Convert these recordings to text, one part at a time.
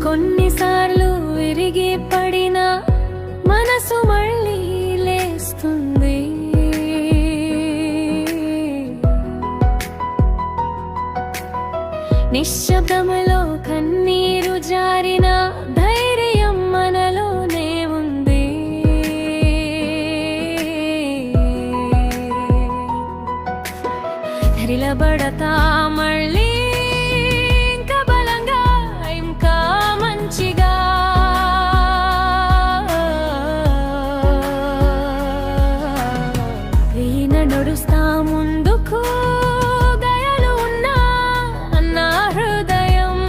కొన్నిసార్లు విరిగి పడిన మనసు మళ్ళీ లేస్తుంది. నిశ్శబ్దములో కన్నీరు జారిన ధైర్యం మనలోనే ఉంది. నిలబడతా మళ్ళీ ఇంకా బలంగా, ఇంకా మంచిగా. ఈయన నడుస్తా ముందుకు, దయలు ఉన్నా నా హృదయం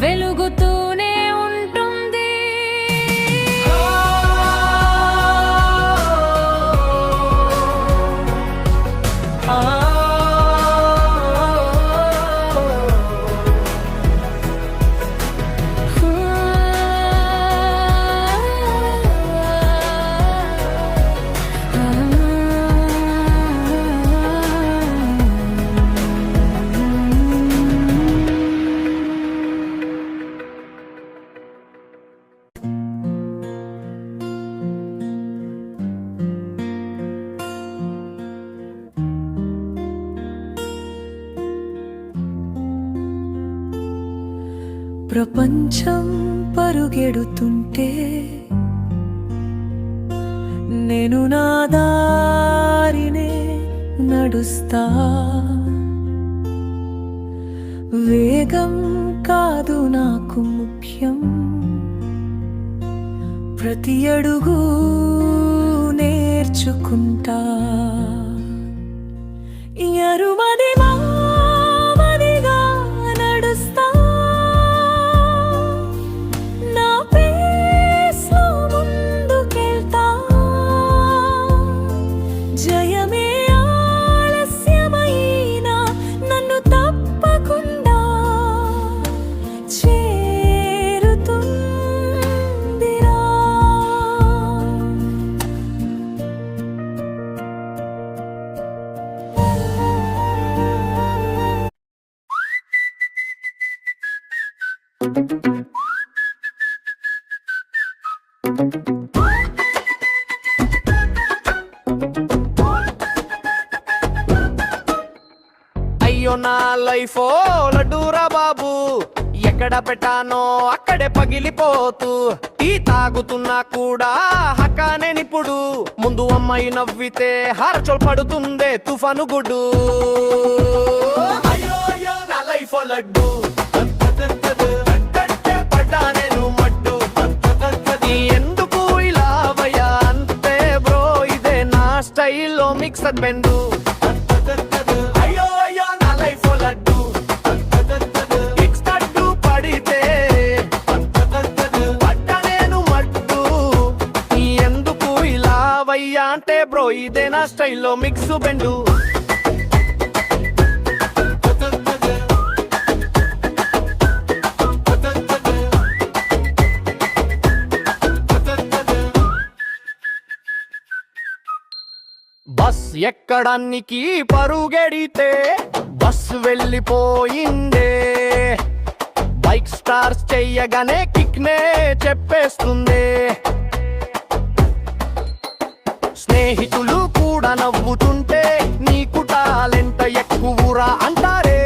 వెలుగుతూనే ఉంటుంది. ప్రపంచం పరుగెడుతుంటే నేను నా దారినే నడుస్తా. వేగం కాదు నాకు ముఖ్యం, ప్రతి అడుగు నేర్చుకుంటా. ఎరుమది మామదిగా నడుస్తా. నా పేస్లో ముందుకెళ్తా. జయమే ఆలస్యమైనా నన్ను తప్పకుండా చేరుతుందిరా. అయ్యో నా లైఫ్ లడ్డూరా బాబు, ఎక్కడ పెట్టానో అక్కడే పగిలిపోతూ. టీ తాగుతున్నా కూడా హక్కానే నిప్పుడు. ముందు అమ్మాయి నవ్వితే హారచోల్ పడుతుందే తుఫాను గుడ్డు. అయ్యో అయ్యో నా లైఫ్ లడ్డు, ఎందుకు ఇలా వయ్యా అంతే బ్రో, ఇదే నా స్టైల్లో మిక్సర్ బెండు. అయ్యో అయ్యో నా లైఫ్ లడ్డు, ఎక్స్టడ్డు పడితే పడ్డ నేను మడ్డు. ఎందుకు ఇలా వయ్యా అంటే బ్రో, ఇదే నా స్టైల్లో మిక్స్ బెండు. బస్ ఎక్కడానికి పరుగెడితే బస్ వెళ్ళిపోయిందే. బైక్ స్టార్స్ చెయ్యగానే కిక్నే చెప్పేస్తుంది. స్నేహితులు కూడా నవ్వుతుంటే నీకు టాలెంట్ ఎక్కువరా అంటారే.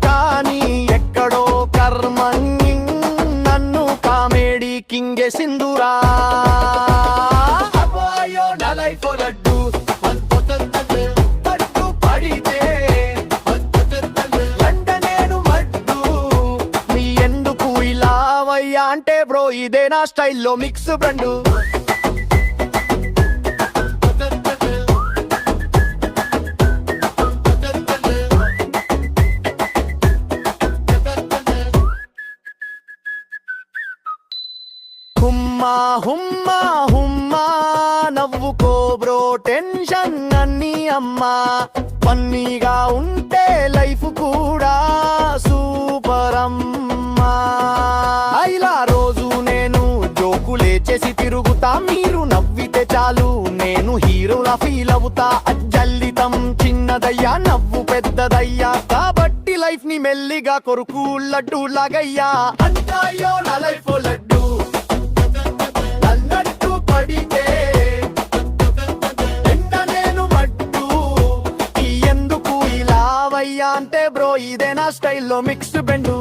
కానీ ఎక్కడో కర్మని నన్ను కామెడీ కింగేసిందురా. అబ్బాయో నా లైఫ్ లడ్డు, అంటే బ్రో ఇదే నా స్టైల్లో మిక్స్ బ్రెండు. హుమ్మా హుమ్మా హుమ్మా నవ్వుకో బ్రో టెన్షన్ అన్నీ అమ్మా ఫన్నీగా ఉంటే లైఫ్ కూడా సూపర్ అమ్మా ఇలా రోజు నేను జోకులే చేసి తిరుగుతా మీరు నవ్వితే చాలు నేను హీరోలా ఫీల్ అవుతా అజ్జల్లితం చిన్నదయ్యా నవ్వు పెద్దదయ్యా కాబట్టి లైఫ్ ని మెల్లిగా కొరుకు లడ్డు లాగయ్యా అంటాయో నా లైఫ్ లడ్డు నన్నట్టు పడితే ఎండ నేను మట్టు ఈ ఎందుకు ఇలా వయ్యా అంటే బ్రో ఇదే నా స్టైల్లో మిక్స్ బెండు